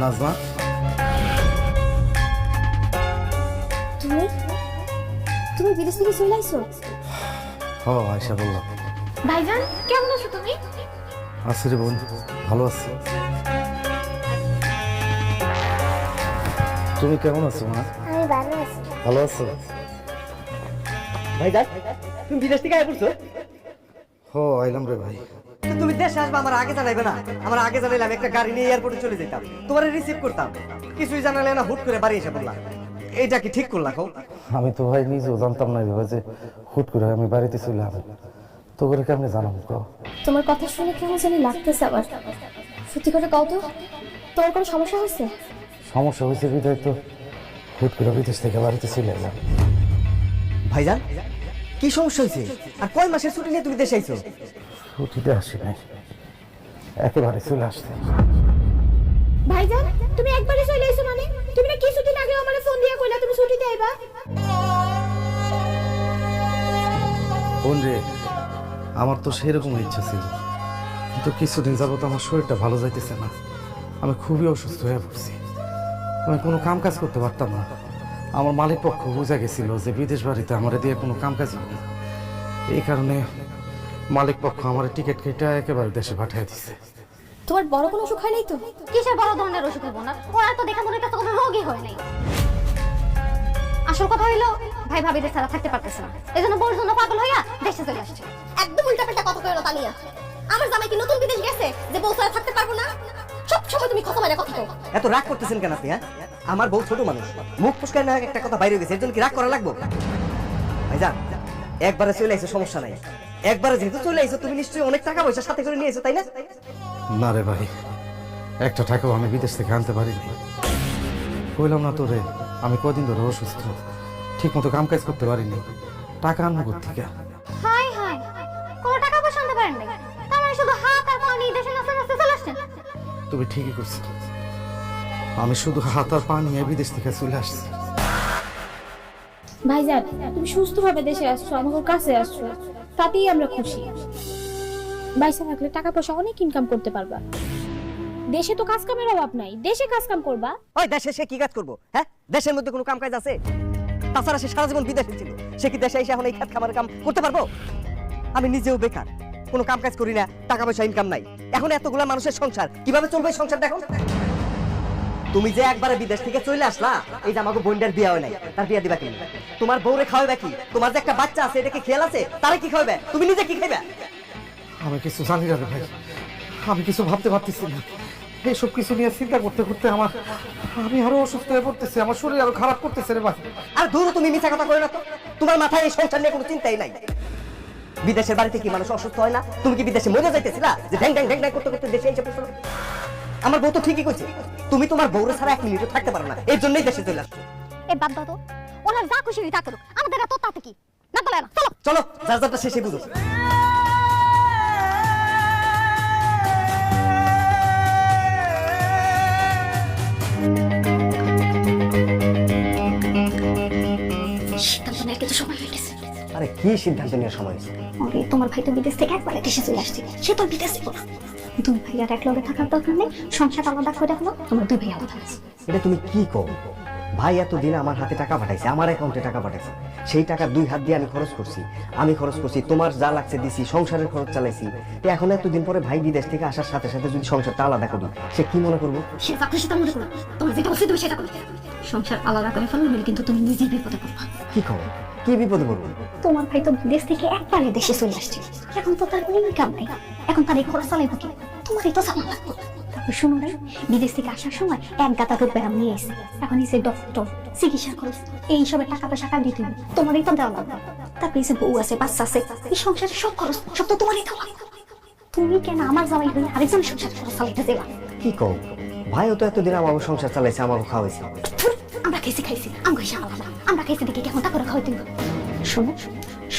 নাজমা, তুমি তুমি বিদেশ থেকে চলে আইছো? আয়সা বললাম। ভাইজান কেমন আছো তুমি? আছি রে বোন, ভালো আছি। তুমি কেমন আছো মা? আমি ভালো আছি। ভালো আছো? ভাইজান তুমি বিদেশ থেকে আয় পড়ছো? আইলাম রে ভাই। তুমি দেশে আসবে আমার আগে জানাইবে না? আমার আগে জানাইলে আমি একটা গাড়ি নিয়ে এয়ারপোর্টে চলে যেতাম, তোমার রিসিভ করতাম। কিছুই জানালে না, হুট করে বাড়ি এসে বললা। এইটা কি ঠিক করলা? কও। আমি তো ভাই নিজেও জানতাম না এভাবে যে হুট করে আমি বাড়িতে চলে আসবো। তো করে কেমনে জানাম? তোমার কথা শুনে কেমন জানি লাগতেছে আমার। সত্যি করে কও তো, তোমার কোনো সমস্যা হয়েছে? সমস্যা হয়েছে বিদায় তো হুট করে বিদেশ থেকে বাড়িতে চলে এলাম। ভাইজান কি সমস্যা হয়েছে? আর কয় মাসের ছুটি নিয়ে তুমি দেশে আইছো? ছুটিতে আসি নাই, একেবারে চলে আসতে। ভাইজান তুমি একবারে চলে আইছো মানে? তুমি না কিছুদিন আগে আমারে ফোন দিয়া কইলা তুমি ছুটিতে আইবা? বোন রে, আমার তো সেরকম ইচ্ছা ছিল, কিন্তু কিছুদিন যাবত আমার শরীরটা ভালো যাইতেছে না। আমি খুবই অসুস্থ হয়ে পড়ছি। আমি কোনো কাম কাজ করতে পারতাম না। আমার মালিক পক্ষ বুঝা গেছিল যে বিদেশ বাড়িতে আমার দিয়ে কোনো কাম কাজ হবে না। এই কারণে মালিক পক্ষ আমার টিকিট কেটে একেবারে দেশে পাঠিয়ে দিছে। তোমার বড় কোনো অসুখ হয় নাই তো? কিসের বড় ধরনের অসুখ হবো না? ওরা তো দেখা মনে কাছে কোনো রোগই হয় নাই। আসল কথা হইলো ভাই ভাবিদের ছাড়া থাকতে পারতেছে না, এজন্য বউর জন্য পাগল হইয়া দেশে চলে আসছে। একদম উল্টাপাল্টা কথা কইলো তানিয়া। আমার জামাই কি নতুন বিদেশ গেছে যে বউ ছাড়া থাকতে পারবো না? সব সময় তুমি কথা বাইরে কথা কও। এত রাগ করতেছেন কেন আপনি? হ্যাঁ, আমার বউ ছোট মানুষ, মুখ ফুসকায় না একটা কথা বাইরে গেছে, এর জন্য কি রাগ করা লাগবো? ভাইজান একবারে চলে আইছো, সমস্যা নাই। একবারে যেহেতু চলে আইছো, তুমি নিশ্চয়ই অনেক টাকা পয়সা সাথে করে নিয়ে এসো, তাই না? না রে ভাই, একটা টাকাও আমি বিদেশ থেকে আনতে পারিনি। কইলাম না তোরে, আমি কদিন ধরে অসুস্থ, ঠিক মতো কাম কাজ করতে পারিনি। টাকা আনবো কোত্থেকে? হাই হাই, কোনো টাকা পয়সা আনতে পারেন নাই? তার মানে শুধু হাত আর পা নিয়ে দেশে নাচতে নাচতে চলে আসছেন? তুমি ঠিকই করছো, আমি শুধু হাত আর পা নিয়ে বিদেশ থেকে চলে আসছি। ভাইজান তুমি সুস্থভাবে দেশে আসছো, আমাদের কাছে আসছো, তাতেই আমরা খুশি। বাইসা থাকলে টাকা পয়সা অনেক ইনকাম করতে পারবা। দেশে তো কাজ কামের অভাব নাই, দেশে কাজ কাম করবা। ওই দেশে সে কি কাজ করবো? হ্যাঁ, দেশের মধ্যে কোনো কাম কাজ আছে? তাছাড়া সে সারা জীবন বিদেশে ছিল, সে কি দেশে এসে এখন এই খেত খামারের কাম করতে পারবো? আমি নিজেও বেকার, কোনো কাম কাজ করি না, টাকা পয়সা ইনকাম নাই। এখন এতগুলা মানুষের সংসার কিভাবে চলবে? সংসার দেখো। তুমি যে একবারে বিদেশ থেকে চলে আসলা, এই যে আমাকে বোনটার বিয়ে হয় নাই, তার বিয়ে দিবা কি? তোমার বউরে খাওয়াবে কি? তোমার যে একটা বাচ্চা আছে, এটা কি খেয়াল আছে? তারে কি খাওয়াবে? তুমি নিজে কি খাইবে? আমি কিছু জানি না রে ভাই, আমি কিছু ভাবতে পারতেছি না। এইসব কিছু নিয়ে চিন্তা করতে করতে আমি আরো অসুস্থ হয়ে পড়তেছি, আমার শরীর আরো খারাপ করতেছে রে ভাই। আর ধরো তুমি মিথ্যা কথা করে না তো, তোমার মাথায় এই সংসার নিয়ে কোনো চিন্তাই নাই। বিদেশের বাড়িতে কি মানুষ অসুস্থ হয় না? তুমি কি বিদেশে মরে যাইতেছিলা যে ঢ্যাং ঢ্যাং ঢ্যাং ঢ্যাং করতে করতে দেশে এসে পড়ছো? আমার বউ তো ঠিকই কইছে, তুমি তোমার বউরে ছাড়া এক মিনিটও থাকতে পারো না, এর জন্যই দেশে চলে আসছো। এই বাদ দাও তো, ওনার যা খুশি তা করুক, আমাদের এত তাতে কি? না বলে না, চলো চলো, যার যারটা শেষে বুঝো। সিদ্ধান্ত নেওয়ার কিছু সময় হয়ে গেছে। আরে কি সিদ্ধান্ত নেওয়ার সময়? আরে তোমার ভাই তো বিদেশ থেকে একবারে দেশে চলে আসছে, সে তো বিদেশ যাবো না। দুই ভাই আর এক লগে থাকার দরকার নেই, সংসার আলাদা করে রাখলো, তোমার দুই ভাই আলাদা আছে। এটা তুমি কি কও? ভাই এতদিন আমার হাতে টাকা পাঠাইছে, আমার অ্যাকাউন্টে টাকা পাঠাইছে, সেই টাকা দুই হাত দিয়ে আমি খরচ করছি, তোমার যা লাগছে দিছি, সংসারের খরচ চালাইছি। তো এখন এতদিন পরে ভাই বিদেশ থেকে আসার সাথে সাথে যদি সংসারটা আলাদা করি, সে কি মনে করবো? সে যা খুশি তা মনে করো, তোমার যেটা বলছে তুমি সেটা করো। সংসার আলাদা করে ফেলো, নইলে কিন্তু তুমি নিজেই বিপদে পড়বা। কি খবর? কি বিপদে পড়বো? তোমার ভাই তো বিদেশ থেকে একবারে দেশে চলে আসছে, এখন তো তার কোনো ইনকাম নাই, এখন তার এই খরচ চালাইবো কি? তোমারই তো চালান লাগবে। তারপর শুনো রে, বিদেশ থেকে আসার সময় এক গাদা রোগ ব্যায়াম নিয়ে এসে, এখন এসে ডক্টর, চিকিৎসা খরচ, এইসবের টাকা পয়সা কার দিতে হবে? তোমারই তো দেওয়া লাগবে। তারপর এসে বউ আছে, বাচ্চা আছে, এই সংসারের সব খরচ সব তো তোমারই দেওয়া লাগবে। তুমি কেন আমার জামাই হয়ে আরেকজনের সংসার খরচ চালাইতে দেবা? কি কও? ভাইও তো এতদিন আমার সংসার চালাইছে, আমাকে খাওয়াইছে। আমরা খাইছি আমরা খাইছি আলাদা, আমরা খাইছি দেখে কেমন টাকা খাওয়াই তুমি। শোনো,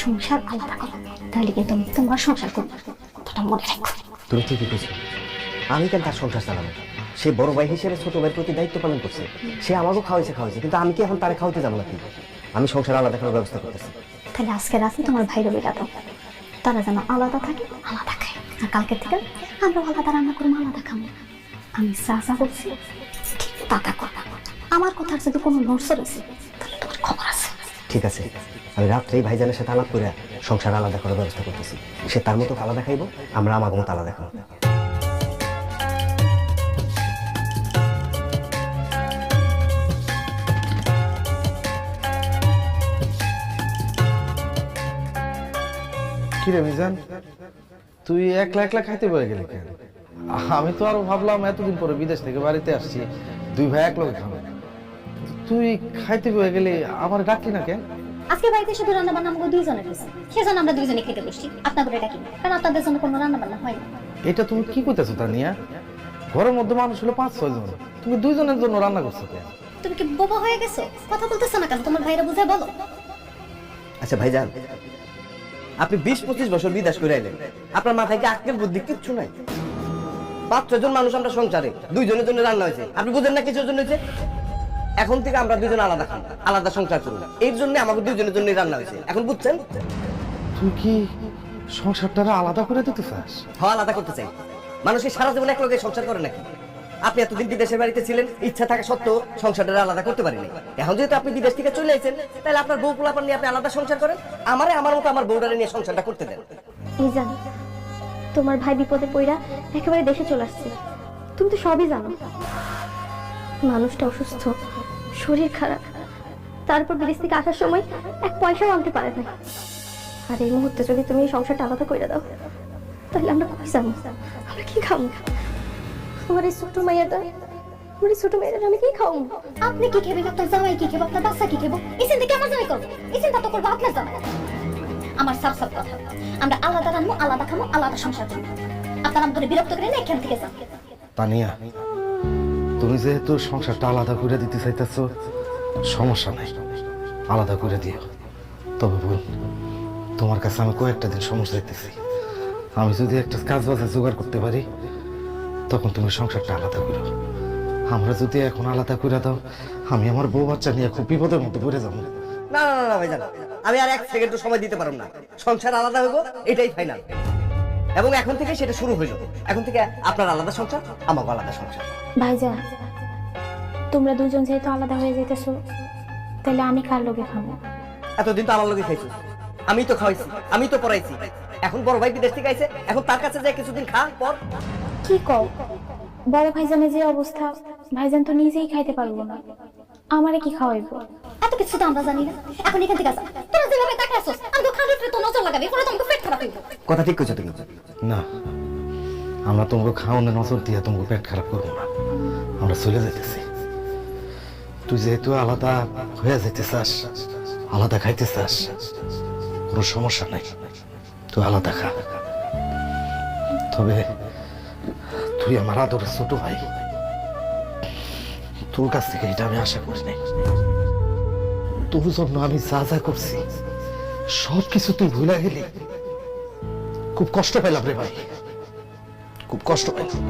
সংসার আলাদা করো, তাহলে কিন্তু আমি তোমার সংসার করবো, কথাটা মনে রাখো। তুমি ঠিকই কইছো, আমি কেন তার সংসার চালাবো? সে বড় ভাই হিসেবে ছোট ভাইয়ের প্রতি দায়িত্ব পালন করছে, সে আমাকেও খাওয়াইছে, কিন্তু আমি কি এখন তারে খাওয়াইতে যাবো নাকি? আমি সংসার আলাদা করার ব্যবস্থা করতেছি। তাহলে আজকে রাতে তোমার ভাইরও বেটা দাও, তারা যেন আলাদা থাকে, আলাদা খায়। আর কালকে থেকে আমরা আলাদা রান্না করবো, আলাদা খাবো। আমি যা যা বলছি ঠিক তা তা করবা। আমার কথার যদি কোনো নড়চড় আছে তাহলে তোমার খবর আছে। ঠিক আছে, আমি রাত্রেই ভাইজানের সাথে আলাপ করে সংসার আলাদা করার ব্যবস্থা করতেছি। সে তার মতো আলাদা খাইব, আমরা আমার মতো আলাদা খাবো। কি রে মিজান, তুই একলা একলা খাইতে বয়ে গেলি কেন? আমি তো আরো ভাবলাম এতদিন পরে বিদেশ থেকে বাড়িতে আসছি, দুই ভাই এক লগে খাবো। তুই খাইতে বয়ে গেলি, আমার ডাকলি না কেন? আজকে বাড়িতে শুধু রান্না বান্না আমাকে দুইজনের হয়েছে, সেজন্য আমরা দুইজনে খেতে বসছি। আপনাদের এটা কি, কারণ আপনাদের জন্য কোনো রান্না বান্না হয় না। এটা তুমি কি কইতেছো তানিয়া? ঘরের মধ্যে মানুষ হলো 5-6 জন, তুমি দুইজনের জন্য রান্না করছো কেন? তুমি কি বোবা হয়ে গেছো? কথা বলতেছো না কেন? তোমার ভাইরা বুঝায় বলো। আচ্ছা ভাইজান, আপনি 20-25 বছর বিদেশ করে আইলেন, আপনার মাথায় কি আক্কেল বুদ্ধি কিচ্ছু নাই? 5-6 জন মানুষ আমরা সংসারে, দুইজনের জন্য রান্না হয়েছে, আপনি বুঝেন না কিছুর জন্য হয়েছে? এখন থেকে আমরা দুইজন আলাদা খান, আলাদা সংসার করুন, এর জন্য আমাকে দুইজনের জন্য রান্না হয়েছে। এখন বুঝছেন? তুই কি সংসারটা আলাদা করে দিতে চাস? হ্যাঁ, আলাদা করতে চাই। মানুষের সারা জীবন এক লগে সংসার করে নাকি? আপনি এতদিন বিদেশের বাড়িতে ছিলেন, ইচ্ছা থাকা সত্ত্বেও সংসারটা আলাদা করতে পারেনি। এখন যেহেতু আপনি বিদেশ থেকে চলে এসেছেন, তাহলে আপনার বউ পোলাপান নিয়ে আপনি আলাদা সংসার করেন, আমার মতো আমার বউটারে নিয়ে সংসারটা করতে দেন। মিজান, তোমার ভাই বিপদে পড়া একেবারে দেশে চলে আসছে। তুমি তো সবই জানো। মানুষটা অসুস্থ, শরীর খারাপ, তারপর বিদেশ থেকে আসার সময় এক পয়সাও আনতে পারে না। আর এই মুহূর্তে যদি তুমি এই সংসারটা আলাদা করে দাও, তাহলে আমরা কই যাবো? আমরা কি খাবো? তোমার এই ছোট মাইয়াটা, আমার এই ছোট মেয়েটা আমি কি খাবো? আপনি কি খেবেন? আপনার জামাই কি খেবে? আপনার বাচ্চা কি খেবে? এই চিন্তা কি আমার জামাই করবো? এই চিন্তা তো করবো আপনার জামাই। আমার সাফ সাফ কথা, আমরা আলাদা রান্না, আলাদা খাবো, আলাদা সংসার করবো। আপনার আমাদের বিরক্ত করে না, এখান থেকে যান। তানিয়া, তুমি যেহেতু সংসারটা আলাদা করে দিতে চাইতেছো, সমস্যা নাই, আলাদা করে দিও। তবে বোন, তোমার কাছে আমি কয়েকটা দিন সময় চাইতেছি। আমি যদি একটা কাজ বাজে জোগাড় করতে পারি, তখন তুমি সংসারটা আলাদা করো। আমরা যদি এখন আলাদা করে দাও, আমি আমার বউ বাচ্চা নিয়ে খুব বিপদের মধ্যে পড়ে যাবো। না না না ভাইজান, আমি আর 1 সেকেন্ডও সময় দিতে পারব না। সংসার আলাদা হইব, এটাই ফাইনাল। এবং এখন থেকে সেটা শুরু হইল। এখন থেকে আপনার আলাদা সংসার, আমার আলাদা সংসার। ভাইজান, তোমরা দুজন যেহেতু আলাদা হয়ে যেতেছো, তাহলে আমি কার লগে খাবো? এতদিন তো আমার লগে খাইছো, আমি তো খাওয়াইছি, আমি তো পড়াইছি। এখন বড় ভাই বিদেশ থেকে আইছে, এখন তার কাছে যাই কিছুদিন খা পর। কি কও? বড় ভাইজানের যে অবস্থা, ভাইজান তো নিজেই খাইতে পারবো না, আমারে কি খাওয়াইবো? এত কিছু তো আমরা জানি না। এখন এখান থেকে যান। তোরা যেভাবে তাকে আসোস, আমি তো খালি তো নজর লাগাবি, পরে তোমাকে পেট খারাপ হইব। কথা ঠিক কইছো তুমি। না, আমরা তোমাকে খাওয়ানো নজর দিয়ে তোমাকে পেট খারাপ করবো না, আমরা চলে যেতেছি। তুই যেহেতু আলাদা হয়ে যেতে চাস, আলাদা খাইতে চাস, কোনো সমস্যা নাই, তুই আলাদা খা। তবে তুই আমার আদরের ছোট ভাই, তোর কাছ থেকে এটা আমি আশা করি নাই। তোর জন্য আমি যা যা করছি সবকিছু তুই ভুলে গেলি। খুব কষ্ট পেলাম রে ভাই, খুব কষ্ট পেলাম।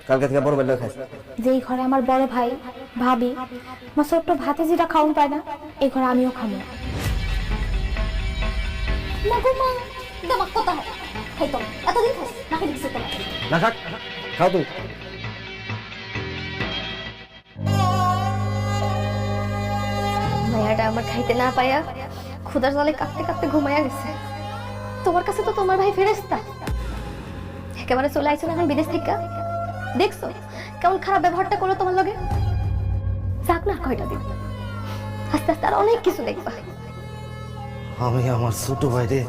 কালকে থেকে বড় বেলা খাইছ। যেই ঘরে আমার বড় ভাই, ভাবি, আমার ছোট্ট ভাতে যেটা খাওয়ান পায় না, এই ঘরে আমিও খাবো না। না গো মা, দেমাক কথা হয়। খাইতো এতদিন খাইছ না, খাই দিছি তোমার। না খাক, খাও তুমি। মায়াটা আমার খাইতে না পাইয়া ক্ষুধার জলে কাঁপতে কাঁপতে ঘুমাইয়া গেছে। তোমার কাছে তো তোমার ভাই ফেরেশতা, একেবারে চলে আইছো না এখন বিদেশ থেকে। দেখছো কেমন খারাপ ব্যবহারটা করলো তোমার লগে? যাক না কয়টা দিন, আস্তে আস্তে আর অনেক কিছু দেখবা। আমি আমার ছোট ভাইরে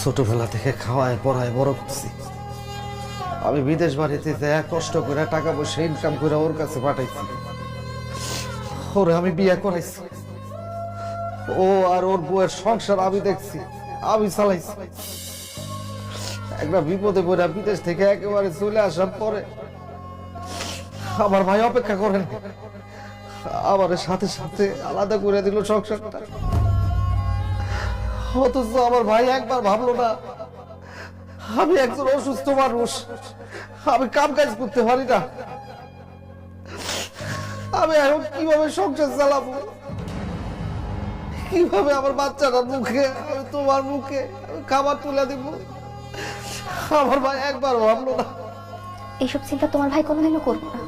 ছোটবেলা থেকে খাওয়ায় পড়ায় বড় করছি। আমি বিদেশ বাড়িতে যা কষ্ট করে টাকা পয়সা ইনকাম করে ওর কাছে পাঠাইছি, ওরে আমি বিয়ে করাইছি। ও আর ওর বউয়ের সংসার আমি দেখছি, আমি চালাইছি। একটা বিপদে পড়ে বিদেশ থেকে একেবারে চলে আসার পরে আমার ভাই অপেক্ষা করেন, আমার সাথে সাথে আলাদা করে দিল সংসারটা। অথচ আমার ভাই একবার ভাবলো না আমি একজন অসুস্থ মানুষ, আমি কাম কাজ করতে পারি না, আমি আমি এখন কিভাবে সংসার চালাবো, কিভাবে আমার বাচ্চাটার মুখে, আমি তোমার মুখে আমি খাবার তুলে দিব? আমার ভাই একবার ভাবলো না। এইসব চিন্তা তোমার ভাই কোনোদিনও করবো না।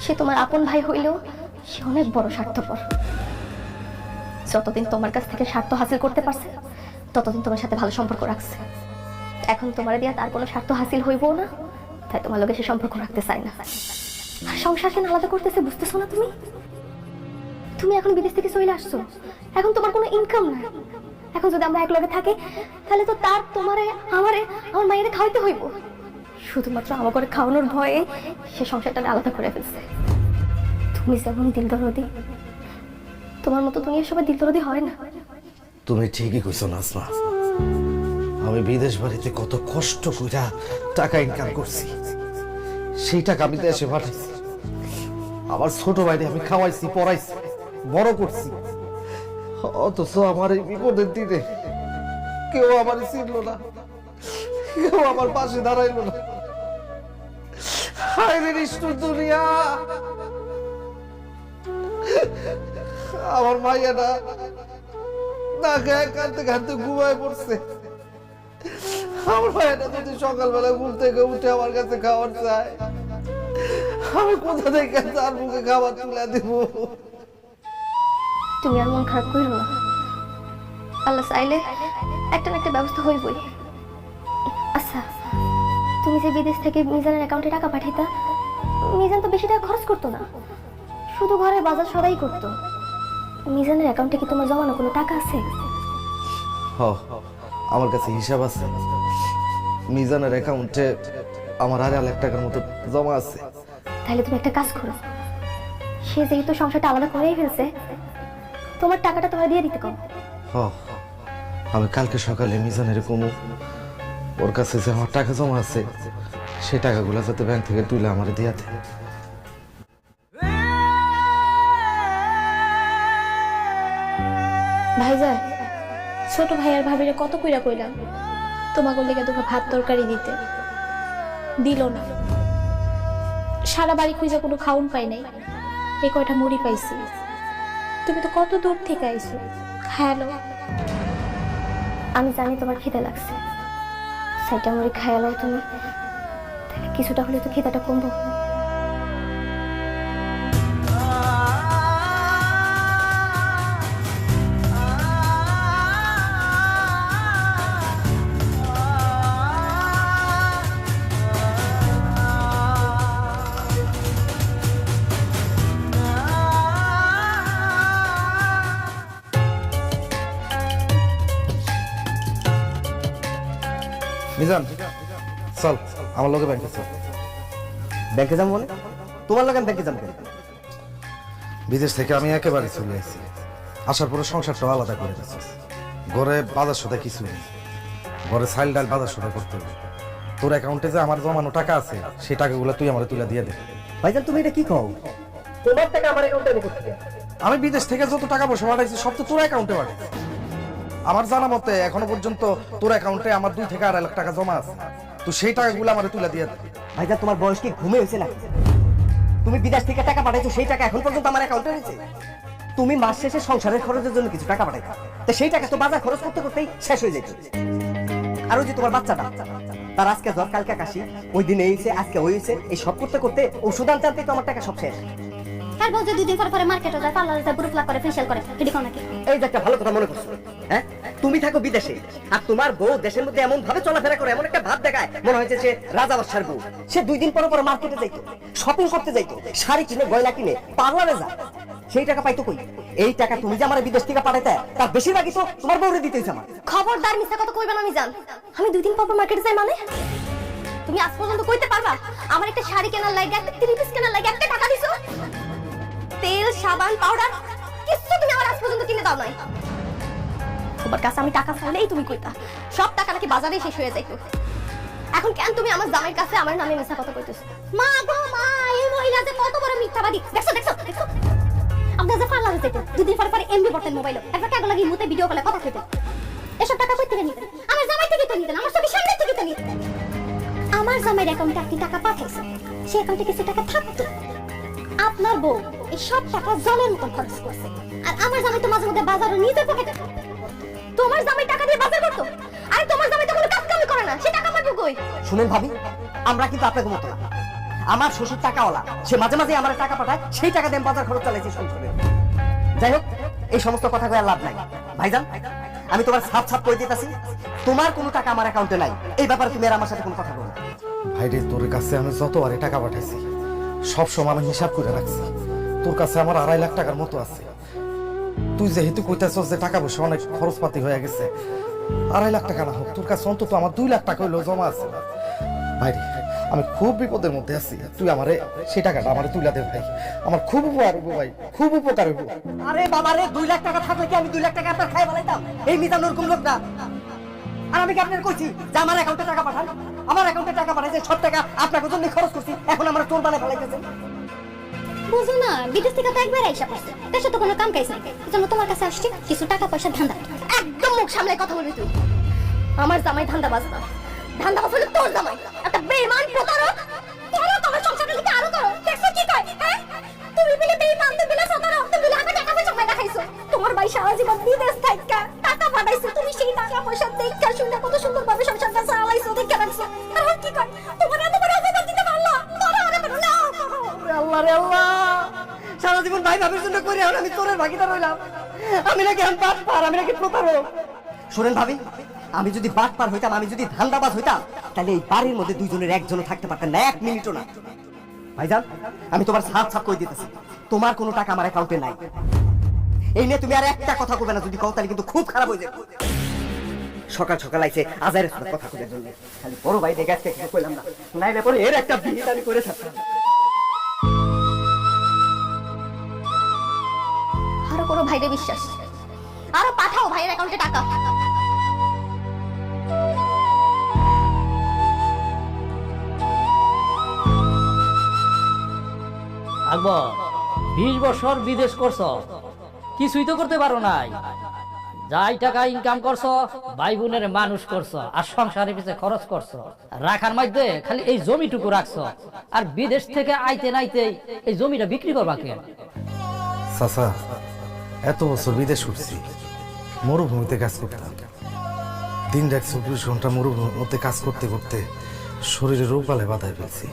সে তোমার আপন ভাই হইলেও সে অনেক বড় স্বার্থপর। যতদিন তোমার কাছ থেকে স্বার্থ হাসিল করতে পারছে ততদিন তোমার সাথে ভালো সম্পর্ক রাখছে। এখন তোমার দিয়া তার কোনো স্বার্থ হাসিল হইবো না, তাই তোমার লোকে সে সম্পর্ক রাখতে চায় না। আর সংসারকে আলাদা করতেছে, বুঝতেছো না তুমি? তুমি এখন বিদেশ থেকে চলে আসছো, এখন তোমার কোনো ইনকাম নাই। এখন যদি আমরা এক লগে থাকি তাহলে তো তার তোমারে আমার মায়ের খাওয়াইতে হইব। শুধুমাত্র আমার করে খাওয়ানোর ভয়ে সে সংসারটা আলাদা করে ফেলছে। তুমি যেমন দিল দরদি, তোমার মতো দুনিয়ার সবাই দিল দরদি হয় না। তুমি ঠিকই কইছো নাজমা, আমি বিদেশ বাড়িতে কত কষ্ট কইরা টাকা ইনকাম করছি, সেই টাকা আমি দেশে পাঠাইছি। আমার ছোট ভাইরে আমি খাওয়াইছি, পড়াইছি, বড় করছি। অথচ আমার এই বিপদের দিনে কেউ আমার চিনল না, কেউ আমার পাশে দাঁড়াইলো না। হায় রে নিষ্ঠুর দুনিয়া, আমার মাইয়াটা না খেয়ে কাঁদতে কাঁদতে ঘুমায় পড়ছে। আমার মাইয়াটা যদি সকালবেলা ঘুম থেকে উঠে আমার কাছে খাবার চায়, আমি কোথা থেকে তার মুখে খাবার তুলে দিব? তুমি আর মন খারাপ করো না, আল্লাহ চাইলে একটা না একটা ব্যবস্থা হইবই। আচ্ছা, তুমি যে বিদেশ থেকে মিজানের অ্যাকাউন্টে টাকা পাঠাইতা, মিজান তো বেশি টাকা খরচ করতো না, শুধু ঘরে বাজার সদাই করতো। মিজানের অ্যাকাউন্টে কি তোমার জমানো কোনো টাকা আছে? আমার কাছে হিসাব আছে, মিজানের অ্যাকাউন্টে আমার 2.5 টাকার মতো জমা আছে। তাহলে তুমি একটা কাজ করো, সে যেহেতু সংসারটা আলাদা করেই ফেলছে, তোমার টাকাটা তোমার দিয়ে দিতে কম। আমি কালকে সকালে মিজানের কমু, ওর কাছে যে আমার টাকা জমা আছে সেই টাকাগুলো যাতে ব্যাংক থেকে তুলে আমার দিয়া দেয়। ভাইজান, ছোট ভাই আর ভাবিরে কত কইরা কইলাম তোমাকে লেগে তোকে ভাত তরকারি দিতে, দিল না। সারা বাড়ি খুঁজে কোনো খাউন পাই নাই, এই কয়টা মুড়ি পাইছি। তুমি তো কত দূর থেকে আইছো, হ্যালো। আমি জানি তোমার খিদে লাগছে, সেটা মুড়ি খায়ালো তুমি, তাহলে কিছুটা হলে তো খিদাটা কমবো। মিজান চল আমার লগে ব্যাংকে চল। ব্যাংকে যাবো মানে? তোমার লাগে ব্যাংকে যাবো কেন? বিদেশ থেকে আমি একেবারে চলে আসছি, আসার পরে সংসারটা আলাদা করে দিচ্ছি। ঘরে বাজার সদা কিছু নেই, ঘরে চাল ডাল বাজার সদা করতে হবে। তোর অ্যাকাউন্টে যে আমার জমানো টাকা আছে সেই টাকাগুলো তুই আমার তুলে দিয়ে দে। ভাইজান তুমি এটা কি কও? তোমার টাকা আমার অ্যাকাউন্টে আমি করতে? আমি বিদেশ থেকে যত টাকা পয়সা পাঠাইছি সব তো তোর অ্যাকাউন্টে পাঠাইছি। আমার জানা মতে এখনো পর্যন্ত তোর অ্যাকাউন্টে আমার 2 থেকে 2.5 লাখ টাকা জমা আছে, তো সেই টাকাগুলো আমার তুলে দিয়ে দে। ভাইজান তোমার বয়স কি ঘুমে হয়েছে না? তুমি বিদেশ থেকে টাকা পাঠাইছো, সেই টাকা এখন পর্যন্ত আমার অ্যাকাউন্টে রয়েছে। তুমি মাস শেষে সংসারের খরচের জন্য কিছু টাকা পাঠাইছো, তো সেই টাকা তো বাজার খরচ করতে করতেই শেষ হয়ে যেত। আর ওই যে তোমার বাচ্চাটা, তার আজকে জ্বর কালকে কাশি, ওই দিন এই হয়েছে আজকে ওই হয়েছে, এই সব করতে করতে ওষুধ আনতে আনতেই তো আমার টাকা সব শেষ। আর বউ যে 2 দিন পরে মার্কেটে যায়, পার্লারে যায়, বুড়ো প্লাক করে, ফেশিয়াল করে, এটি কোন নাকি? এই যে একটা ভালো কথা মনে করছো, হ্যাঁ? তুমি থাকো বিদেশে আর তোমার বউ দেশের মধ্যে এমন ভাবে চলাফেরা করে, এমন একটা ভাব দেখায় মনে হয়েছে সে রাজা বাদশার বউ। সে 2 দিন পর পর মার্কেটে যাইতো, শপিং করতে যাইতো, শাড়ি কিনে গয়না কিনে পার্লারে যায়, সেই টাকা পাইতো কই? এই টাকা তুমি যে আমার বিদেশ থেকে পাঠাইতে, তার বেশিরভাগই তো তোমার বউরে দিতেইছ আমার। খবরদার মিথ্যা কথা কইবা না মিজান। আমি 2 দিন পর মার্কেটে যাই মানে? তুমি আজ পর্যন্ত কইতে পারবা আমার একটা শাড়ি কেনার লাগে, একটা 3 পিস কেনার লাগে একটা টাকা দিছো? তেল সাবান পাউডার কিছু তুমি আমার আজ পর্যন্ত কিনে দাও নাই। তোমার কাছে আমি টাকা চাইলেই তুমি কইতা সব টাকা নাকি বাজারেই শেষ হয়ে যাইতো। এখন কেন তুমি আমার জামাইয়ের কাছে আমার নামে মিথ্যা কথা কইতেছো? মা গো মা, এই মহিলা যে কত বড় মিথ্যাবাদী! দেখছো দেখছো দেখছো, আমরা যে পার্লারে যাইতো, 2 দিন পরে এমবি বটেন মোবাইলে একবার কেগো লাগি মুতে ভিডিও কলে কথা কইতে, এসব টাকা কই থেকে নিতেন? আমার জামাই থেকে তো নিতেন, আমার সবই সামনে থেকে তো নিতেন। আমার জামাইয়ের অ্যাকাউন্টে আপনি টাকা পাঠাইছেন, সেই অ্যাকাউন্টে কিছু টাকা থাকতো। আপনার বউ এই সব টাকা জলের মতো খরচ করছে। আর আমার জামাই তো মাঝে মধ্যে বাজারে নিজে পকেটে। তোমার জামাই টাকা দিয়ে বাজার করতো, আর তোমার জামাই তো কোনো কাজ কামই করে না, সে টাকা পাবে কই? শুনেন ভাবি, আমরা কিন্তু আপনাকে মতো না। আমার শ্বশুর টাকাওয়ালা, সে মাঝে মাঝে আমার টাকা পাঠায়, সেই টাকা দিয়ে আমি বাজার খরচ চালাইছি সংসারে। যাই হোক, এই সমস্ত কথা কয়ে আর লাভ নাই। ভাইজান, আমি তোমার সাপ সাপ করে দিতেছি, তোমার কোনো টাকা আমার অ্যাকাউন্টে নাই। এই ব্যাপারে তুমি আর আমার সাথে কোনো কথা বলো না। ভাইরে, তোর কাছে আমি যতবারে টাকা পাঠাইছি সব সময় আমি হিসাব করে রাখছি। তোর কাছে আমার 2.5 লাখ টাকার মতো আছে। তুই যেহেতু কইতাছস যে টাকা পয়সা অনেক খরচপাতি হয়ে গেছে, 2.5 লাখ টাকা না হোক, তোর কাছে অন্তত আমার 2 লাখ টাকা হইলেও জমা আছে। ভাইরে, আমি খুব বিপদের মধ্যে আছি, তুই আমারে সেই টাকাটা আমারে তুইলা দে ভাই। আমার খুব উপকার হইব ভাই, খুব উপকার হইব। আরে বাবা রে, 2 লাখ টাকা থাকলে কি আমি 2 লাখ টাকা আপনার খাই বলাইতাম? এই মিজান ওরকম লোক না। আর আমি কি আপনার কইছি যে আমার অ্যাকাউন্টে টাকা পাঠান? আমার অ্যাকাউন্টে টাকা পাঠাইছে, সব টাকা আপনার জন্য খরচ করছি, এখন আমার চোর বানায় ফেলাইতেছেন। বুঝো না, বিদেশ থেকে তো একবার আইসা পড়ছে, দেশে তো কোনো কাম কাজ নাই, এজন্য তোমার কাছে আসছি কিছু টাকা পয়সা ধান্দা। একদম মুখ সামলে কথা বলবি তুই। আমার জামাই ধান্দাবাজ না, ধান্দাবাজ হলো তোর জামাই, একটা বেঈমান প্রতারক। করো তোমার সংসারের লিখে আরো করো, দেখছো কি কয়? হ্যাঁ, তুমি বিলে বেঈমান, তুমি বিলে প্রতারক, তুমি বিলে আমার টাকা পয়সা মেরা খাইছো। তোমার ভাই সারা জীবন বিদেশ থাইকা টাকা পাঠাইছে, তুমি সেই টাকা পয়সা দেখা শুনে কত সুন্দরভাবে সংসারটা চালাইছো, দেখে রাখছো। আর এখন কি কয়? তোমার এত বড় অপমান দিতে পারলো? করো আরে করো না। আল্লাহ রে আল্লাহ, সারা জীবন ভাই ভাবির জন্য করে এখন আমি তোরের ভাগিদার হইলাম। আমি নাকি এখন বাটপার, আমি নাকি প্রতারক। শুনেন ভাবি, আমি যদি বাটপার হইতাম, আমি যদি ধান্দাবাজ হইতাম, তাহলে এই বাড়ির মধ্যে দুইজনের একজনও থাকতে পারতেন না, 1 মিনিটও না। ভাইজান, আমি তোমার সাপ সাপ কই দিতেছি, তোমার কোনো টাকা আমার অ্যাকাউন্টে নাই। এই নিয়ে তুমি আর একটা কথা কইবে না, যদি কও তাহলে কিন্তু খুব খারাপ হয়ে যাবে। সকাল সকাল আইছে আজারের সাথে কথা কইবার জন্য, খালি বড় ভাই দেখে আজকে কিছু কইলাম না, নাইলে পরে এর একটা বিহিত আমি করে থাকতাম। আরো কোনো ভাইরে বিশ্বাস, আরো পাঠাও ভাইয়ের অ্যাকাউন্টে টাকা। আকবর 20 বছর বিদেশ করছ, কিছুই তো করতে পারো নাই। যাই টাকা ইনকাম করছো, ভাই বোনের মানুষ করছো, আর সংসারের পিছে খরচ করছো, রাখার মধ্যে খালি এই জমিটুকু রাখছো। আর বিদেশ থেকে আইতে নাইতে এই জমিটা বিক্রি করবা কেন? চাচা, এত বছর বিদেশ উঠছি, মরুভূমিতে কাজ করতাম। দিন রাত 24 ঘন্টা মরুভূমির মধ্যে কাজ করতে করতে শরীরে রোগালে বাধায় ফেলছি।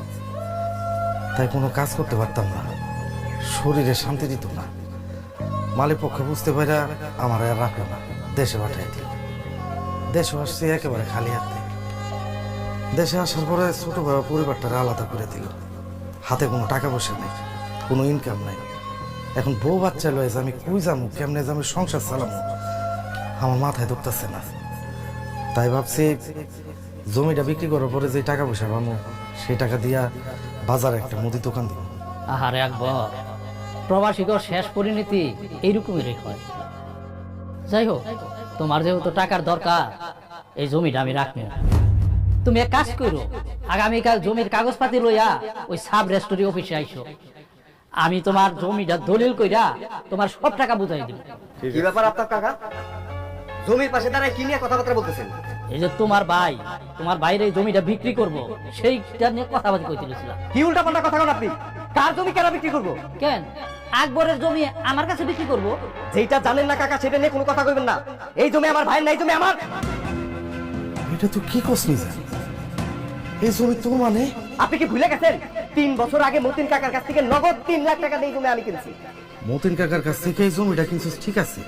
তাই কোনো কাজ করতে পারতাম না, শরীরে শান্তি দিত না। মালিক পক্ষে বুঝতে পারা আমার আর রাখলো না, দেশে পাঠাই দিল। দেশে আসছি একেবারে খালি হাতে। দেশে আসার পরে ছোট বড় পরিবারটারে আলাদা করে দিল। হাতে কোনো টাকা পয়সা নেই, কোনো ইনকাম নাই। এখন বউ বাচ্চা লয়ে যে আমি কই যাবো, কেমনে যে আমি সংসার চালাবো, আমার মাথায় ধরতেছে না। তাই ভাবছি জমিটা বিক্রি করার পরে যে টাকা পয়সা পাবো, সেই টাকা দিয়া বাজারে একটা মুদি দোকান দিব। আহারে আকবর, প্রবাসীগর শেষ পরিণতি এইরকমই হয়। যাই হোক, তোমার যেহেতু টাকার দরকার, এই জমিটা আমি রাখবো। তুমি এক কাজ করো, আগামীকাল জমির কাগজপাতি লইয়া ওই সাব রেজিস্ট্রি অফিসে আইসো। আমি তোমার জমিটা দলিল কইরা তোমার সব টাকা বুঝাই দিব। কি ব্যাপার আপনার কাকা? জমির পাশে দাঁড়ায় কি নিয়ে কথাবার্তা বলতেছেন? এই যে তোমার বাইরে এই জমিটা বিক্রি করব, সেইটা নিয়ে কথাবার্তা কইতেছিলাম। কি উল্টা পাল্টা কথা বলেন আপনি? কার জমি কেন বিক্রি করবো? কেন আকবরের জমি আমার কাছে বিক্রি করব? যেটা জানেন না কাকা, সেটা নিয়ে কোনো কথা কইবেন না। এই জমি আমার ভাইয়ের, নাই জমি আমার। এটা তুই কি করছিস নিজে? এই জমি তোর মানে? আপনি কি ভুলে গেছেন 3 বছর আগে মতিন কাকার কাছ থেকে নগদ 3 লাখ টাকা দিয়ে জমি আমি কিনছি। মতিন কাকার কাছ থেকে এই জমিটা কিনছিস ঠিক আছে,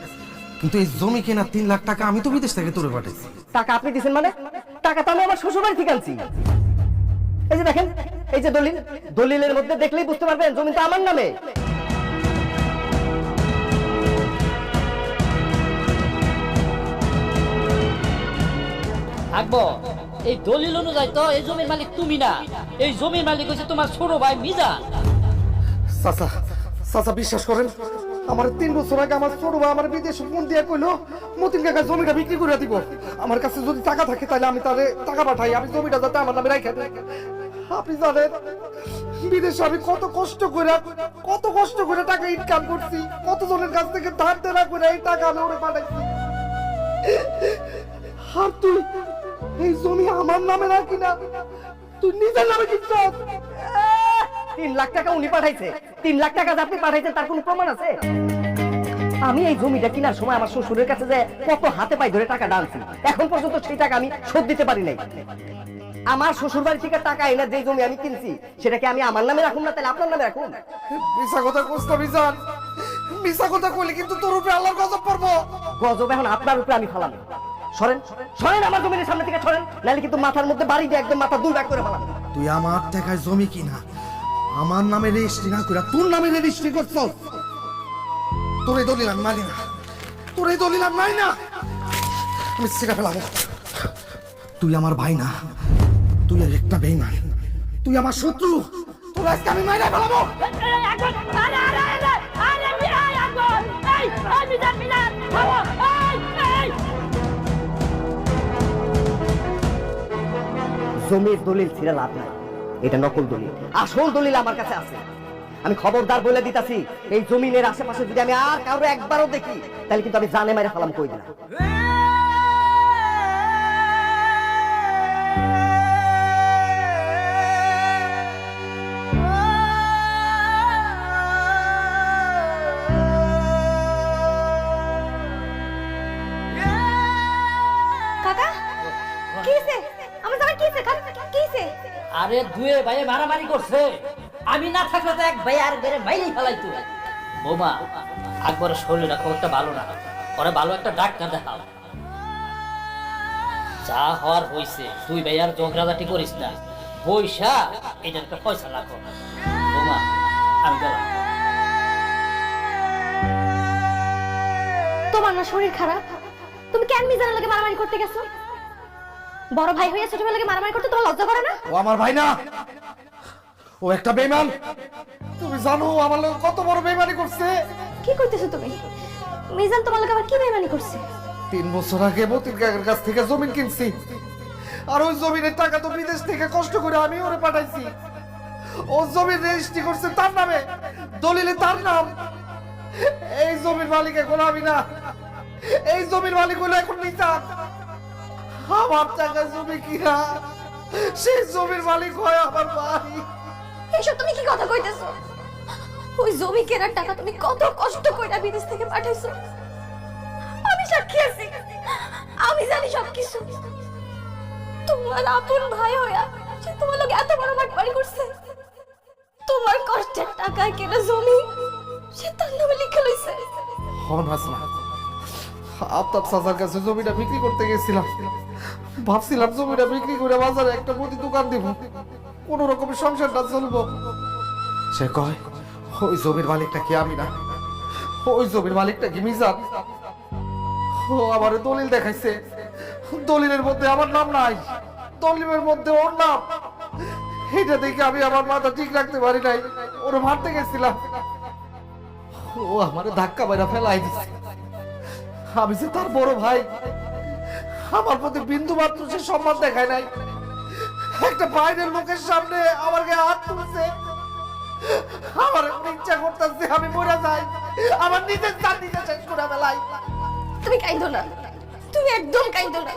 কিন্তু এই জমি কেনা 3 লাখ টাকা আমি তো বিদেশ থেকে তোরে পাঠাইছি। টাকা আপনি দিয়েছেন মানে? টাকা তো আমি আমার শ্বশুর বাড়ি থেকে আনছি। এই যে দেখেন, এই যে দলিল, দলিলের মধ্যে দেখলেই বুঝতে পারবেন জমি তো আমার নামে। আকবর, এই দলিল অনুযায়ী তো এই জমির মালিক তুমি না, এই জমির মালিক হচ্ছে তোমার ছোট ভাই মিজান। চাচা, চাচা বিশ্বাস করেন, আমার 3 বছর আগে আমার ছোট ভাই আমার বিদেশে ফোন দিয়ে কইলো মতিন কাকা জমিটা বিক্রি করে দিব। আমার কাছে যদি টাকা থাকে তাহলে আমি তারে টাকা পাঠাই, আমি জমিটা যাতে আমার নামে রাখা দেয়। আপনি জানেন বিদেশে আমি কত কষ্ট করে টাকা ইনকাম করছি, কত জনের কাছ থেকে ধার দেনা করে এই টাকা আমি ওরে পাঠাইছি। আর তুই এই জমি আমার নামে রাখি না, তুই নিজের নামে কিনছিস। 3 লাখ টাকা উনি পাঠাইছে। 3 লাখ টাকা যে আপনি পাঠাইছেন তার কোনো প্রমাণ আছে? আমি এই জমিটা কেনার সময় আমার শ্বশুরের কাছে যে কত হাতে পায়ে ধরে টাকা ডানছি, এখন পর্যন্ত সেই টাকা আমি শোধ দিতে পারি নাই। আমার শ্বশুর বাড়ি থেকে টাকা এনে যে জমি আমি কিনছি সেটাকে আমি আমার নামে রাখুন না, তাহলে আপনার নামে রাখুন? মিশা কথা কইছ না মিজান, মিশা কথা কইলে কিন্তু তোর উপরে আল্লাহর গজব পড়বো। গজব এখন আপনার উপরে আমি ফালাম। সরেন সরেন, আমার জমির সামনে থেকে সরেন, নাহলে কিন্তু মাথার মধ্যে বাড়ি দিয়ে একদম মাথা 2 ভাগ করে ফেলাম। তুই আমার টাকায় জমি কিনা আমার নামে রেজিস্ট্রি না করে তোর নামে রেজিস্ট্রি করছস। তোর এই দলিল আমি মানি না, তোর এই দলিল আমি মানি না, আমি ছিঁড়ে ফেলাবো। তুই আমার ভাই না, তুই একটা বেঈমান, তুই আমার শত্রু, তোর আজকে আমি মাইরা ফেলাবো। জমির দলিল ছিঁড়ে লাভ নাই, এটা নকল দলিল। আসল দলিল আমার কাছে আছে। আমি খবরদার বলে দিতাছি, এই জমিনের আশেপাশে যদি আমি আর কারো একবারও দেখি তাহলে কিন্তু আমি জানে মাইরে ফেলাম কই দিলাম। কাকা কিছে আমার জামাই কিছে কাকা কিছে? আরে দুয়ে ভাইয়ে মারামারি করছে, আমি না থাকলে তো এক ভাই আর বেরে মাইরেই ফেলাইতো। বৌমা, আকবরের শরীরটা খুব একটা ভালো না, পরে ভালো একটা ডাক্তার দেখাও। যা হওয়ার হইছে, তুই ভাই আর ঝগড়াঝাটি করিস না, বইসা এটার একটা পয়সা লাগো। বৌমা, আমি গেলাম। তোমার না শরীর খারাপ, তুমি কেন মিজানের লাগে মারামারি করতে গেছো? বড় ভাই হইয়া ছোট ভাই লাগে মারামারি করতে তোমার লজ্জা করে না? ও আমার ভাই না, ও একটা বেঈমান। তুমি জানো ও আমার লগে কত বড় বেঈমানি করছে? কি কইতেছো তুমি? মিজান তোমার লাগে আবার কি বেইমানি করছে? 3 বছর আগে মতিন কাকার কাছ থেকে জমি কিনছি, আর ওই জমির টাকা তো বিদেশ থেকে কষ্ট করে আমি ওরে পাঠাইছি। ও জমির রেজিস্ট্রি করছে তার নামে, দলিলে তার নাম। এই জমির মালিক এখন আমি না, এই জমির মালিক হলো এখন নিতাম। আমার টাকা জমি কিনা সেই জমির মালিক হয় আমার ভাই। এসব তুমি কি কথা কইতেছো? ওই জমি কেনার টাকা তুমি কত কষ্ট কইরা বিদেশ থেকে পাঠাইছো, আমি সাক্ষী আছি, আমি জানি সবকিছু। তোমার আপন ভাই হইয়া সে তোমার লগে এত বড় বাটপারি করছে, তোমার কষ্টের টাকায় কেনা জমি সে তার নামে লিখে লইছে। হন হাসনা, আফতাব চাচার কাছে জমিটা বিক্রি করতে গেছিলাম, ভাবছিলাম জমিটা বিক্রি করে বাজারে একটা মুদি দোকান দিব, কোন রকমের সংসারটা চলবো। সে কয় ওই জমির মালিকটা কি আমি না, ওই জমির মালিকটা কি মিজান। ও আমার দলিল দেখাইছে, দলিলের মধ্যে আমার নাম নাই, দলিলের মধ্যে ওর নাম। এটা দেখে আমি আমার মাথা ঠিক রাখতে পারি নাই, ওরে মারতে গেছিলাম, ও আমারে ধাক্কা মাইরা ফেলাই দিছে। আমি যে তার বড় ভাই, আমার প্রতি বিন্দু মাত্র সে সম্মান দেখায় নাই। একটা বাইরের লোকের সামনে আমার গায়ে হাত তুলছে, আমার ইচ্ছা করতেছে আমি মরে যাই, আমার নিজের জান নিজে শেষ করে ফেলাই। তুমি কাইন্দো না, তুমি একদম কাইন্দো না।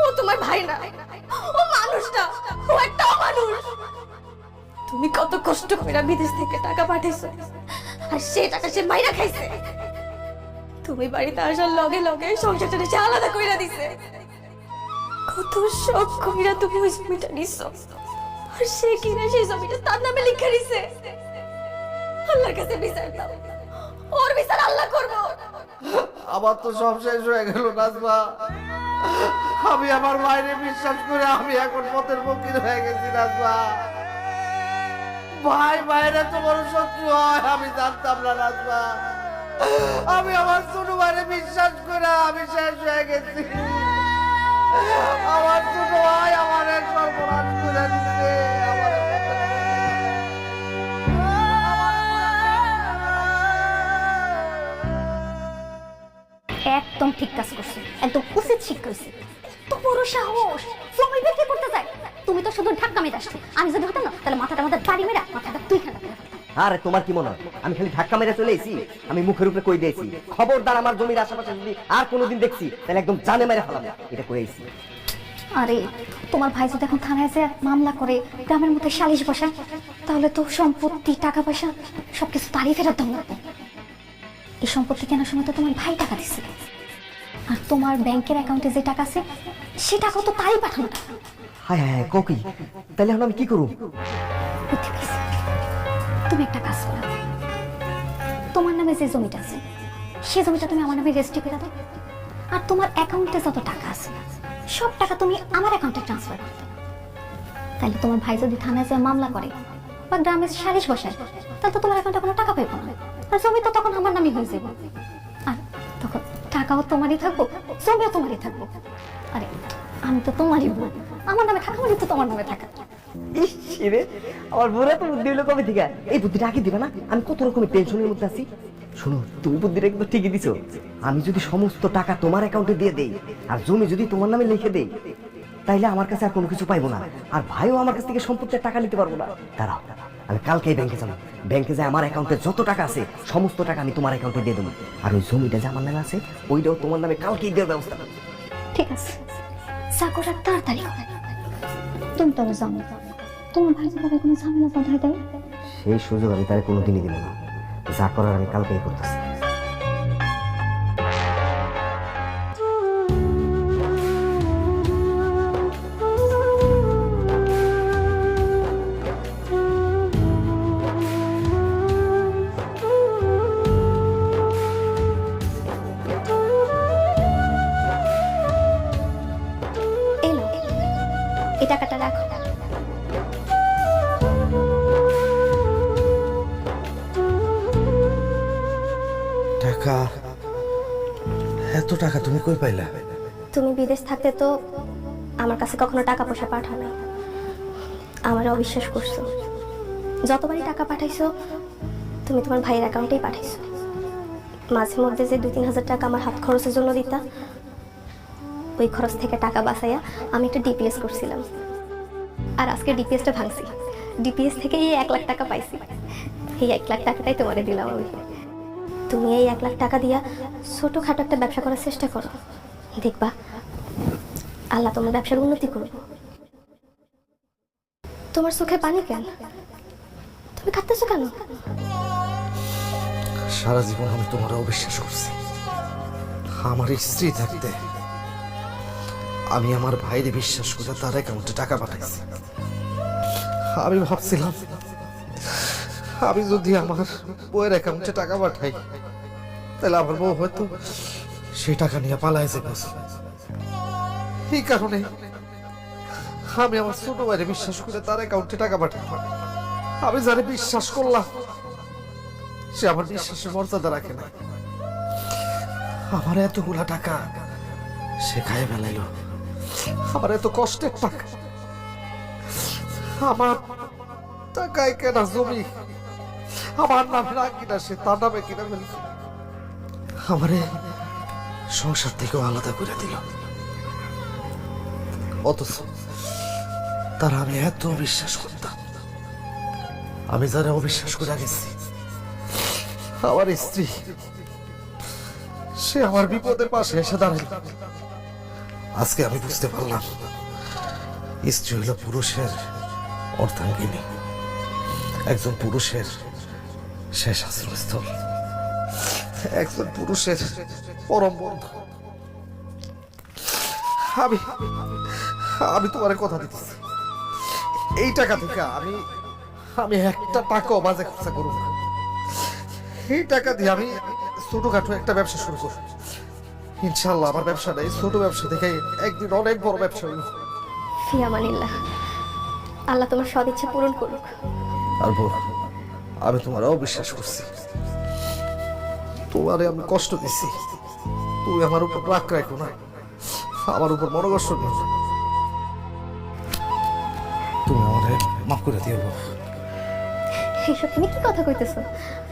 ও তোমার ভাই না, ও মানুষ না, ও একটা অমানুষ। তুমি কত কষ্ট করে বিদেশ থেকে টাকা পাঠাইছো, আর সেই টাকা সে মাইরা খাইছে। তুমি বাড়িতে আসার লগে লগে সংসারটা সে আলাদা কইরা দিছে। কত শখ কইরা তুমি ওই জমিটা নিছো, আর সে কিনা সেই জমিটা তার নামে লিখে দিছে। আল্লাহর কাছে বিচার দাও, ওর বিচার আল্লাহ করবো। আমার তো সব শেষ হয়ে গেল নাজমা, আমি আমার মায়ের বিশ্বাস করে আমি এখন পথের ফকির হয়ে গেছি নাজমা। ভাই মায়ের এত বড় শত্রু হয় আমি জানতাম না নাজমা। আমি আমার ছোট ভাইরে বিশ্বাস করে আমি শেষ হয়ে গেছি। আমার ছোট ভাই আমার সর্বনাশ করে দিচ্ছে। একদম ঠিক কাজ করছে, একদম উচিত শিক্ষা হয়েছে। এত বড় সাহস, জমি বিক্রি করতে যায়। তুমি তো শুধু ধাক্কা মেরে আসছো, আমি যদি হতাম না তাহলে মাথাটা বাড়ি মেরা মাথাটা তুই খানা। আরে তোমার কি মনে হয় আমি খালি ধাক্কা মেরে চলে এসেছি? আমি মুখের উপরে কই দিয়েছি, খবরদার আমার জমির আশেপাশে যদি আর কোনোদিন দেখছি তাহলে একদম জানে মেরে ফেলাম, এটা কই আইছি। আরে তোমার ভাই যদি এখন থানায় যায় মামলা করে, গ্রামের মধ্যে সালিশ বসায়, তাহলে তো সম্পত্তি টাকা পয়সা সবকিছু তারই ফেরত দাও না। এই সম্পত্তি কেনার সময় তো তোমার ভাই টাকা দিছিল, আর তোমার ব্যাংকের অ্যাকাউন্টে যে টাকা আছে সে টাকাও তো তারই পাঠানো টাকা। হায় হায় ককি, তাহলে এখন আমি কি করব? বুদ্ধি পেয়েছি। তুমি একটা কাজ করো, তোমার নামে যে জমিটা আছে সে জমিটা তুমি আমার নামে রেজিস্ট্রি করে দাও, আর তোমার অ্যাকাউন্টে যত টাকা আছে সব টাকা তুমি আমার অ্যাকাউন্টে ট্রান্সফার করো। তাহলে তোমার ভাই যদি থানায় যায় মামলা করে বা গ্রামে সালিশ বসায়, তাহলে তো তোমার অ্যাকাউন্টে কোনো টাকা পাইবো না, আর জমি তো তখন আমার নামই হয়ে যাবে। আর তখন টাকাও তোমারই থাকবো, জমিও তোমারই থাকবো। আরে আমি তো তোমারই বউ, আমার নামে থাকা মানে তো তোমার নামে থাকা। ইস রে, আমার বউরা তো বুদ্ধি হলো কবে থেকে? এই বুদ্ধিটা আগে দিবে না? আমি কত রকমের টেনশনের মধ্যে আছি। শোনো, তুমি বুদ্ধিটা কিন্তু ঠিকই দিছো। আমি যদি সমস্ত টাকা তোমার অ্যাকাউন্টে দিয়ে দেই আর জমি যদি তোমার নামে লিখে দেই, তাইলে আমার কাছে আর কোনো কিছু পাইবো না, আর ভাইও আমার কাছ থেকে সম্পত্তির টাকা নিতে পারবো না। দাঁড়াও, আমি কালকেই ব্যাংকে যাবো। ব্যাংকে যায় আমার অ্যাকাউন্টে যত টাকা আছে সমস্ত টাকা আমি তোমার অ্যাকাউন্টে দিয়ে দেবো, আর ওই জমিটা যে আমার নামে আছে ওইটাও তোমার নামে কালকেই দেওয়ার ব্যবস্থা করবো। ঠিক আছে, যা করার তাড়াতাড়ি করো। তুমি তো জানো তোমার ভাই যদি কোনো ঝামেলা বাধায় দেয়, সেই সুযোগ আমি তার কোনোদিনই দিব না। যা করার আমি কালকেই করতেছি। এই নাও, এই টাকাটা রাখো। টাকা? এত টাকা তুমি কই পাইলা? তুমি বিদেশ থাকতে তো আমার কাছে কখনো টাকা পয়সা পাঠাও নাই, আমার অবিশ্বাস করছো। যতবারই টাকা পাঠাইছো তুমি তোমার ভাইয়ের অ্যাকাউন্টেই পাঠাইছো। মাঝে মধ্যে যে 2-3 হাজার টাকা আমার হাত খরচের জন্য দিতা, ওই খরচ থেকে টাকা বাঁচাইয়া আমি একটা ডিপিএস করছিলাম, আর আজকে ডিপিএসটা ভাঙছি। ডিপিএস থেকে এই 1 লাখ টাকা পাইছি, এই 1 লাখ টাকাটাই তোমারে দিলাম আমি। তুমি এই 1 লাখ টাকা দিয়া ছোটখাটো একটা ব্যবসা করার চেষ্টা করো, দেখবা আল্লাহ তোমার ব্যবসার উন্নতি করবে। তোমার চোখে পানি কেন? তুমি কাঁদতেছো কেন? সারা জীবন আমি তোমার অবিশ্বাস করছি। আমার স্ত্রী থাকতে আমি আমার ভাইরে বিশ্বাস করে তার অ্যাকাউন্টে টাকা পাঠাইছি। আমি ভাবছিলাম আমি যদি আমার বউয়ের অ্যাকাউন্টে টাকা পাঠাই তাহলে আমার বউ হয়তো সেই টাকা নিয়ে পালায় যাবে। এই কারণে আমি আমার ছোট ভাইরে বিশ্বাস করে তার অ্যাকাউন্টে টাকা পাঠাই। আমি যারে বিশ্বাস করলাম সে আমার বিশ্বাসের মর্যাদা রাখে না। আমার এতগুলা টাকা সে খায় ফেলাইল। আমার এত কষ্টের টাকা, আমার টাকায় কেনা জমি আমার নামে না কিনা সে তার নামে কিনা ফেলছে। আমারে সংসার থেকেও আলাদা করে দিল। অথচ তারা আমি এত বিশ্বাস করতাম। আমি যারা অবিশ্বাস করে গেছি, আমার স্ত্রী সে আমার বিপদের পাশে এসে দাঁড়াল। আজকে আমি বুঝতে পারলাম স্ত্রী হলো পুরুষের অর্ধাঙ্গিনী, একজন পুরুষের শেষ আশ্রয়স্থল, একজন পুরুষের পরম বন্ধু। আমি আমি তোমার কথা দিতেছি, এই টাকা থেকে আমি আমি একটা টাকাও বাজে খরচা করব না। এই টাকা দিয়ে আমি ছোটখাটো একটা ব্যবসা শুরু করব। ইনশাল্লাহ আমার ব্যবসাটা এই ছোট ব্যবসা থেকে একদিন অনেক বড় ব্যবসা হইব। ফিয়ামানিল্লাহ, আল্লাহ তোমার সদিচ্ছা পূরণ করুক। আর বউ, আমি তোমার অবিশ্বাস করছি, তোমারে আমি কষ্ট দিচ্ছি, তুমি আমার উপর রাগ রাখো না, আমার উপর মনোকষ্ট নিও না। তুমি আমারে মাফ করে দিও বউ। এসব তুমি কি কথা কইতেছো?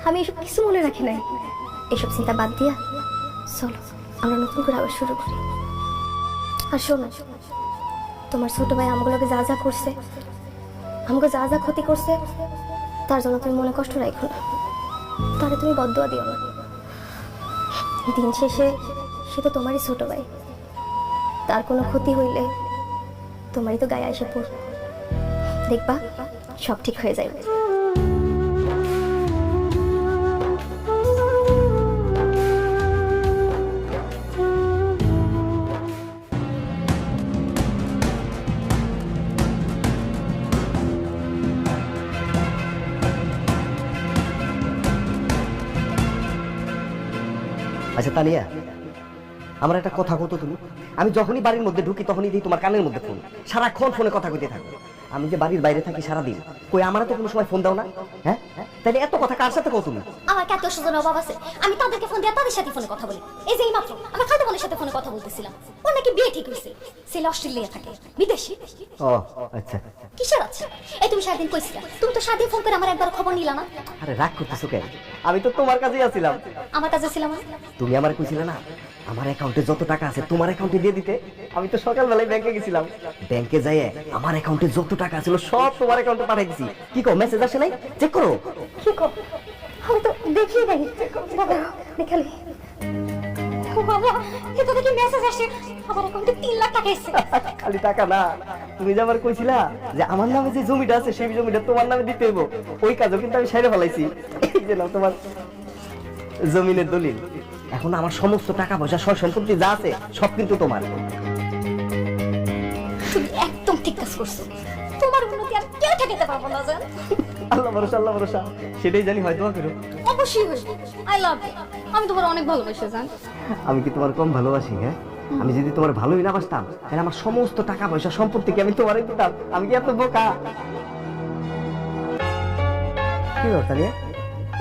আমি এসব কিছু মনে রাখি নাই। এসব চিন্তা বাদ দিয়া চলো আমরা নতুন করে আবার শুরু করি। আর শোনো, তোমার ছোট ভাই আমগুলোকে যা যা করছে, আমাকে যা যা ক্ষতি করছে, তার জন্য তুমি মনে কষ্ট রাখো না, তারে তুমি বদদুয়া দিও না। দিন শেষে সে তো তোমারই ছোট ভাই, তার কোনো ক্ষতি হইলে তোমারই তো গায়ে এসে পড়বে। দেখবা সব ঠিক হয়ে যাবে। আচ্ছা তানিয়া, আমার একটা কথা কত তুমি, আমি যখনই বাড়ির মধ্যে ঢুকি তখনই দিই তোমার কানের মধ্যে ফোন, সারাক্ষণ ফোনে কথা কইতে থাকো। আমি যে বাড়ির বাইরে থাকি সারাদিন, কই আমার তো কোনো সময় ফোন দাও না? হ্যাঁ, তাহলে এত কথা কার সাথে কও তুমি? আমার কত স্বজন অভাব আছে, আমি তাদেরকে ফোন দিয়ে তাদের সাথে ফোনে কথা বলি। এই যে এইমাত্র আমার খালতো বোনের সাথে ফোনে কথা বলতেছিলাম, ওর নাকি বিয়ে ঠিক হয়েছে, ছেলে অস্ট্রেলিয়া থাকে, বিদেশি। ও আচ্ছা। কিসের আছে? এই তুমি সারাদিন কইছিলা, তুমি তো সারাদিন ফোন করে আমার একবার খবর নিলা না। আরে রাগ করতেছো কেন? আমি তো তোমার কাছেই আছিলাম। আমার কাছে ছিলাম না? তুমি আমার কইছিলে না আমার অ্যাকাউন্টে যত টাকা আছে তোমার অ্যাকাউন্টে দিয়ে দিতে? আমি তো সকালবেলায় ব্যাংকে গেছিলাম, ব্যাংকে যাইয়ে আমার অ্যাকাউন্টে যত টাকা ছিল সব তোমার অ্যাকাউন্টে পাঠিয়ে দিছি। কি কো, মেসেজ আসে নাই? চেক করো। কি কর, আমি তো দেখিয়ে দেই। বাবা দেখালি, ও বাবা, এটা দেখি মেসেজ আসে, আমার অ্যাকাউন্টে 3 লাখ টাকা এসেছে। খালি টাকা না, তুমি যে আবার কইছিলা যে আমার নামে যে জমিটা আছে সেই জমিটা তোমার নামে দিতে হইব, ওই কাজও কিন্তু আমি সাইরে ফেলাইছি। এই যে নাও তোমার জমিনের দলিল। এখন আমার সমস্ত টাকা পয়সা সয় সম্পত্তি যা আছে সব কিন্তু তোমার। তুমি একদম ঠিক কাজ করছো, তোমার উন্নতি আর কেউ ঠেকাতে পারবো না জান। আল্লাহ ভরসা, আল্লাহ ভরসা, সেটাই জানি হয়। দোয়া করো। অবশ্যই হইব। আই লাভ ইউ, আমি তোমার অনেক ভালোবাসি জান। আমি কি তোমার কম ভালোবাসি? হ্যাঁ, আমি যদি তোমার ভালোই না বাসতাম তাহলে আমার সমস্ত টাকা পয়সা সম্পত্তি কি আমি তোমারই দিতাম? আমি কি এত বোকা? কি ব্যাপার তানিয়া,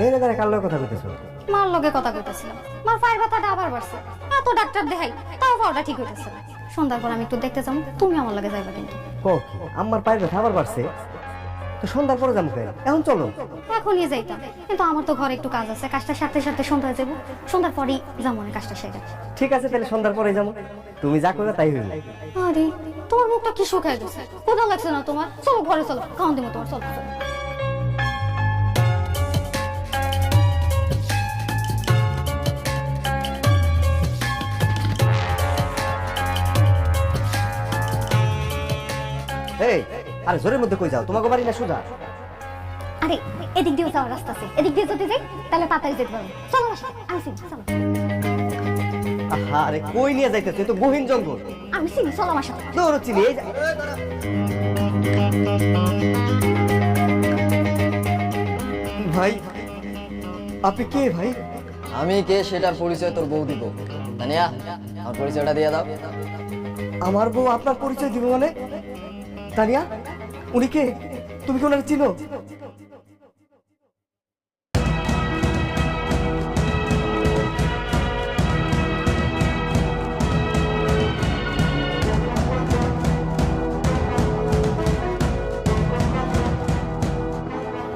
এই না কার লগে কথা কইতেছো? মার লগে কথা কইতেছিলাম, মার পায়ের ব্যথাটা আবার বাড়ছে, এত ডাক্তার দেখাই তাও পাওয়াটা ঠিক হইতেছে না। সন্ধ্যার পর আমি একটু দেখতে যাবো, তুমি আমার লগে যাইবা কিন্তু। ও আমার পায়ের ব্যথা আবার বাড়ছে, তো সন্ধ্যার পরে যাবো কেন? এখন চলো। এখনই যাইতাম, কিন্তু আমার তো ঘরে একটু কাজ আছে, কাজটা সারতে সারতে সন্ধ্যা যাবো, সন্ধ্যার পরেই যাবো না কাজটা সেরে। ঠিক আছে, তাহলে সন্ধ্যার পরে যাবো, তুমি যা করবে তাই হইবে। আরে তোমার মুখটা কি শুকায় গেছে, কোথাও লাগছে না তোমার? চলো ঘরে চলো, খাওয়ান দিব তোমার, চলো চলো। এই আরে জোরের মধ্যে কই যাও? তোমাকে বাড়ি না সোজা? আরে এদিক দিয়ে যাওয়ার রাস্তা আছে, এদিক দিয়ে যদি যাই তাহলে তাড়াতাড়ি যেতে পারবো। চলো আসো, আমি চিনি, চলো। আরে কই নিয়ে যাইতেছে? তো গহীন জঙ্গল। আমি চিনি, চলো আমার সাথে। দৌড় চিনি। এই ভাই, আপনি কে ভাই? আমি কে সেটার পরিচয় তোর বউ দিব। তানিয়া, আমার পরিচয়টা দিয়ে দাও। আমার বউ আপনার পরিচয় দিব মানে? তানিয়া, উনি কে? তুমি কি ওনারে চিনো?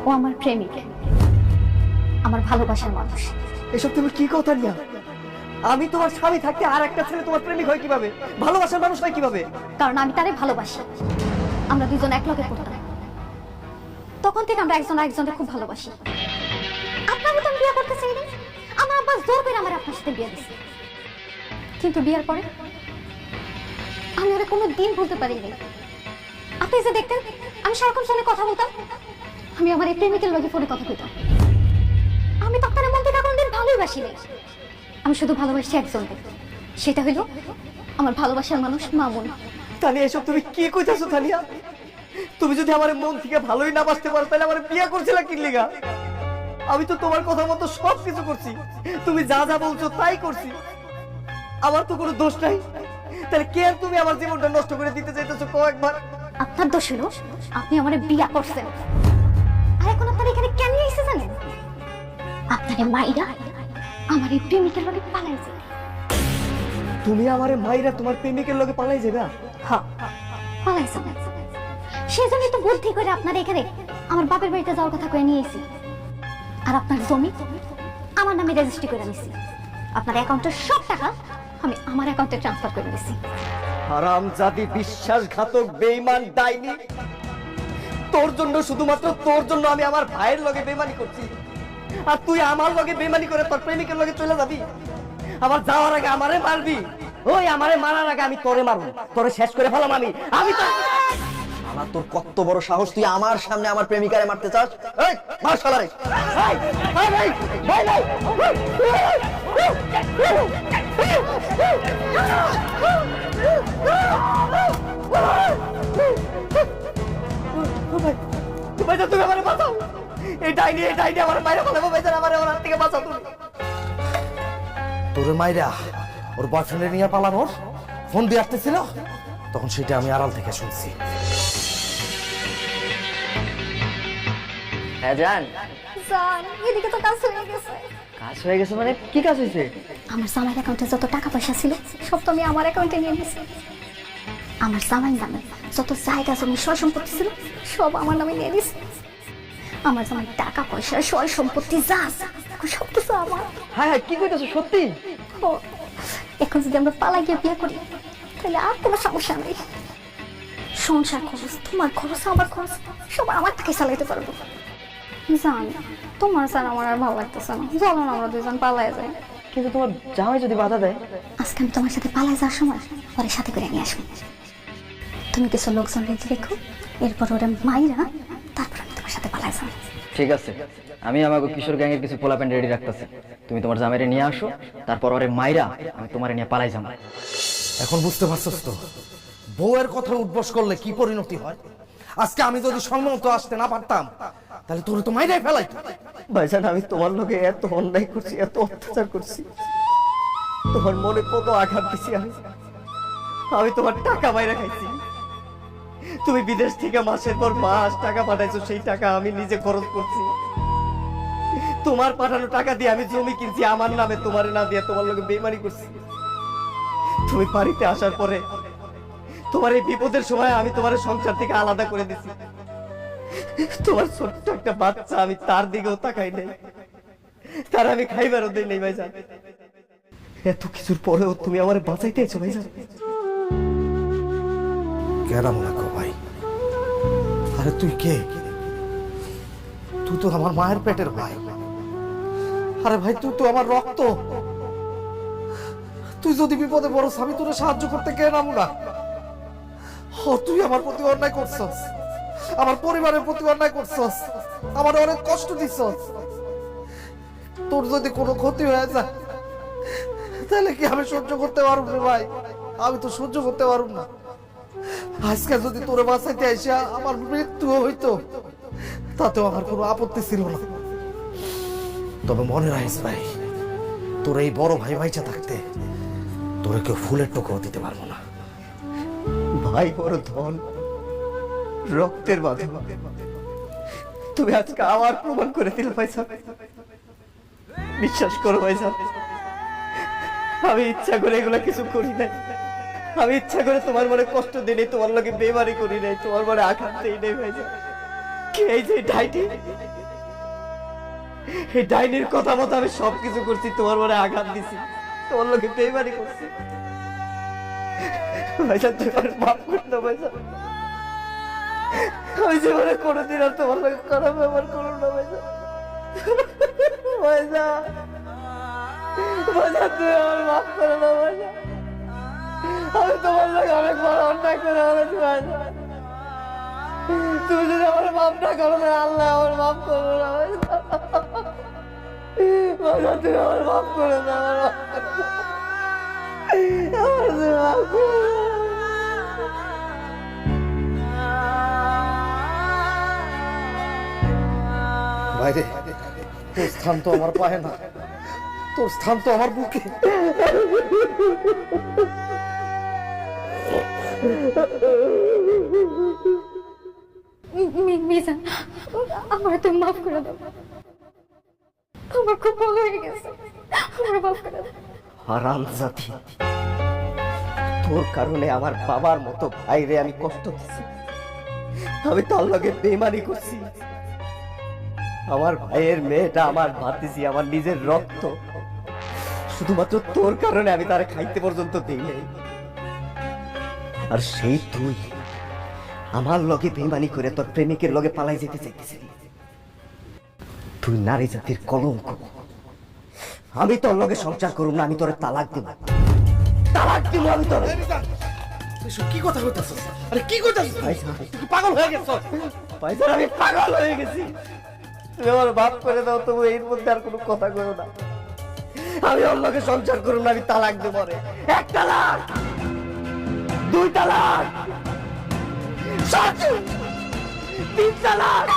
ও আমার প্রেমিক, আমার ভালোবাসার মানুষ। এসব তুমি কি কথা নিয়া? আমি তোমার স্বামী থাকতে আর একটা ছেলে তোমার প্রেমিক হয় কিভাবে? ভালোবাসার মানুষ হয় কিভাবে? কারণ আমি তারে ভালোবাসি, আমরা দুজন এক লগে পড়তাম, তখন থেকে আমরা একজন আরেকজনকে খুব ভালোবাসি। আপনাকে তো আমি বিয়ে করতে চাই না, আমার আব্বা জোর করে আমার আপনার সাথে বিয়ে দিছে, কিন্তু বিয়ের পরে আমি ওরা কোনো দিন ভুলতে পারিনি। আপনি যে দেখতেন আমি সারাক্ষণ ফোনে কথা বলতাম, আমি আমার এই প্রেমিকের লগে ফোনে কথা কইতাম। আমি তো আপনার মন থেকে কোনদিন ভালোবাসি নাই, আমি শুধু ভালোবাসি একজনকে, সেটা হইল আমার ভালোবাসার মানুষ মামুন। তানিয়া, এসব তুমি কি কইতাছো? তানিয়া, তুমি যদি আমার মন থেকে ভালোই না বাসতে পারো তাহলে আমার বিয়ে করছিলা কি লিগা? আমি তো তোমার কথা মতো সব কিছু করছি, তুমি যা যা বলছো তাই করছি, আমার তো কোনো দোষ নাই। তাহলে কে আর তুমি আমার জীবনটা নষ্ট করে দিতে চাইতেছো? কয়েকবার আপনার দোষ হলো আপনি আমার বিয়া করছেন, আর এখন আপনার এখানে কেন এসে জানেন? আপনার মাইরা আমার এই প্রেমিকের লগে পালাইছে। তুমি আমারে মাইরা তোমার প্রেমিকের লগে পালাই যাবে? হ্যাঁ, পালাইছে। সেজন্যই তো বুদ্ধি করে আপনার এখানে আমার বাপের বাড়িতে যাওয়ার কথা কয়ে নিয়ে এসেছি, আর আপনার জমি আমার নামে রেজিস্ট্রি করে নিয়েছি, আপনার অ্যাকাউন্টের সব টাকা আমি আমার অ্যাকাউন্টে ট্রান্সফার করে দিয়েছি। হারামজাদি, বিশ্বাসঘাতক, বেঈমান, ডাইনি! তোর জন্য, শুধুমাত্র তোর জন্য আমি আমার ভাইয়ের লগে বেঈমানি করছি, আর তুই আমার লগে বেঈমানি করে তোর প্রেমিকের লগে চলে যাবি? আমার যাওয়ার আগে আমারে মারবি? ওই আমারে মারার আগে আমি তোরে মারবো, তোরে শেষ করে ফেলাম আমি। আমি তো আমার তোর কত বড় সাহস, তুই আমার সামনে আমার প্রেমিকারে মারতে চাস? এই মার শালারে। ভাই, ভাই, ভাই, ভাই, ভাই, তুমি আমারে বাঁচাও! এই ডাইনি আমার বাইরে ফেলাবো, বেচারা আমারে ওর হাত থেকে বাঁচাও তুমি। তোর মাইরা ওর বয়ফ্রেন্ডে নিয়ে পালানোর ফোন দিয়ে আসতেছিল, তখন সেটা আমি আড়াল থেকে শুনছি। হ্যাঁ জান, জান এদিকে তো কাজ হয়ে গেছে। কাজ হয়ে গেছে মানে কি কাজ হয়েছে? আমার জামাইয়ের অ্যাকাউন্টে যত টাকা পয়সা ছিল সব তো আমি আমার অ্যাকাউন্টে নিয়ে নিয়েছি। আমার জামাই নামে যত জায়গা জমি সয় সম্পত্তি ছিল সব আমার নামে নিয়ে নিয়েছি। আমার জামাই টাকা পয়সা সয় সম্পত্তি যা আছে সব কিছু আমার। হ্যাঁ হ্যাঁ, কি কইতেছো সত্যি? ও, এখন যদি আমরা পালাই গিয়ে বিয়ে করি তাহলে আর কোনো সমস্যা নেই। সংসার খরচ, তোমার খরচ, আমার খরচ সব আমার থেকে চালাইতে পারবো। জান তোমার স্যার আমার আর ভালো লাগতেছে না, চলো না আমরা দুজন পালাই যাই। কিন্তু তোমার জামাই যদি বাধা দেয়? আজকে আমি তোমার সাথে পালাই যাওয়ার সময় পরে সাথে করে নিয়ে আসবো। তুমি কিছু লোকজন রেখে রেখো, এরপর ওরা মাইরা তারপর আমি তোমার সাথে পালাই যাবো। ঠিক আছে, আমি আমাকে কিশোর গ্যাংয়ের কিছু পোলা প্যান্ট রেডি রাখতেছি। তুমি তোমার জামাইরে নিয়ে আসো, তারপর ওরে মাইরা আমি তোমারে নিয়ে পালাই যাবো। এখন বুঝতে পারছস তো বউয়ের কথা উঠবস করলে কি পরিণতি হয়? আজকে আমি যদি সম্মত আসতে না পারতাম তাহলে তোর তো মাইরাই ফেলাইতো। ভাইজান, আমি তোমার লোকে এত অন্যায় করছি, এত অত্যাচার করছি, তোমার মনে কত আঘাত দিছি। আমি তোমার টাকা বাইরে খাইছি, তুমি বিদেশ থেকে মাসের পর মাস টাকা পাঠাইছো, সেই টাকা আমি নিজে খরচ করছি। তোমার পাঠানো টাকা দিয়ে আমি জমি কিনছি আমার নামে, তোমার না দিয়ে তোমার লোকে বেইমানি করছি। তুমি বাড়িতে আসার পরে তোমার এই বিপদের সময় আমি তোমার সংসার থেকে আলাদা করে দিছি। তোমার ছোট্ট একটা বাচ্চা, আমি তার দিকেও তাকাই নাই, তার আমি খাইবারও দেই নাই। ভাইজান, এত কিছুর পরেও তুমি আমার বাঁচাইতে এসো ভাইজান। কেরাম লাগো ভাই? আরে তুই কে? তুই তো আমার মায়ের পেটের ভাই। আরে ভাই তুই তো আমার রক্ত। তুই যদি বিপদে পড়স আমি তোর সাহায্য করতে কে নাম না? তুই আমার প্রতি অন্যায় করছস, আমার পরিবারের প্রতি অন্যায় করছস, আমার অনেক কষ্ট দিছস। তোর যদি কোনো ক্ষতি হয়ে যায় তাহলে কি আমি সহ্য করতে পারব না ভাই? আমি তো সহ্য করতে পারব না। আজকে যদি তোরে বাঁচাইতে আইসা আমার মৃত্যু হইতো তাতেও আমার কোনো আপত্তি ছিল না। তবে মনে রাখিস ভাই, তোর এই বড় ভাই ভাইচা থাকতে তোরে কেউ ফুলের টুকরো দিতে পারবো না। ভাই বড় ধন, রক্তের বাঁধন। তুমি আজকে আবার প্রমাণ করে দিলে ভাইজান। বিশ্বাস করো ভাইজান, আমি ইচ্ছা করে এগুলা কিছু করি নাই। আমি ইচ্ছা করে তোমার মনে কষ্ট দিই নাই, তোমার লগে বেমারি করি নাই, তোমার মনে আঘাত দিই নাই ভাইজান। এই যে ডাইনি, এই ডাইনির কথা মতো আমি সবকিছু করছি, তোমার মনে আঘাত দিছি, তোমার লগে বেমারি করছি। ভাইজান তুমি আমার মাফ করে দাও ভাইজান। আমি জীবনে কোনোদিন আর তোমার লগে খারাপ ব্যবহার করো না ভাইজান। ভাইজান, ভাইজান তুমি আমার মাফ করে দাও ভাইজান। আমি তোমার লগে অনেক বড় অন্যায় করে ফেলেছি ভাইজান। তুমি যদি আমার মাফ না করো না, আল্লাহ আমার মাফ করবো না ভাইজান। ভাইজান তুমি আমার মাফ করে দাও, আমার তুমি মাফ করে দাও। বাইরে তোর স্থান তো আমার পায়ে না, তোর স্থান তো আমার বুকে। মিজান, আমার তুমি মাফ করে দাও, আমার খুব ভুল হয়ে গেছে, আমার মাফ করে দাও। হারামজাদি, তোর কারণে আমার বাবার মতো ভাইরে আমি কষ্ট দিছি, আমি তার লগে বেইমানি করছি। আমার ভাইয়ের মেয়েটা আমার ভাতিজি, আমার নিজের রক্ত, শুধুমাত্র তোর কারণে আমি তার খাইতে পর্যন্ত দেই নাই। আর সেই তুই আমার লগে বেইমানি করে তোর প্রেমিকের লগে পালাই যেতে চাইতেছিলি। তুই নারী জাতির কলঙ্ক। আমি তোর লগে সংসার করুম না, আমি তোরে তালাক দিব, তালাক দিব আমি তোরে। কি কথা কইতাছস? আরে কি কইতাছস? ভাইজান, তুই পাগল হয়ে গেছস? ভাইজান আমি পাগল হয়ে গেছি। তুমি আমার মাফ করে দাও, তবু এর মধ্যে আর কোনো কথা কইও না। আমি ওর লগে সংসার করুম না, আমি তালাক দেব। এক তালাক, দুই তালাক, 3 তালাক।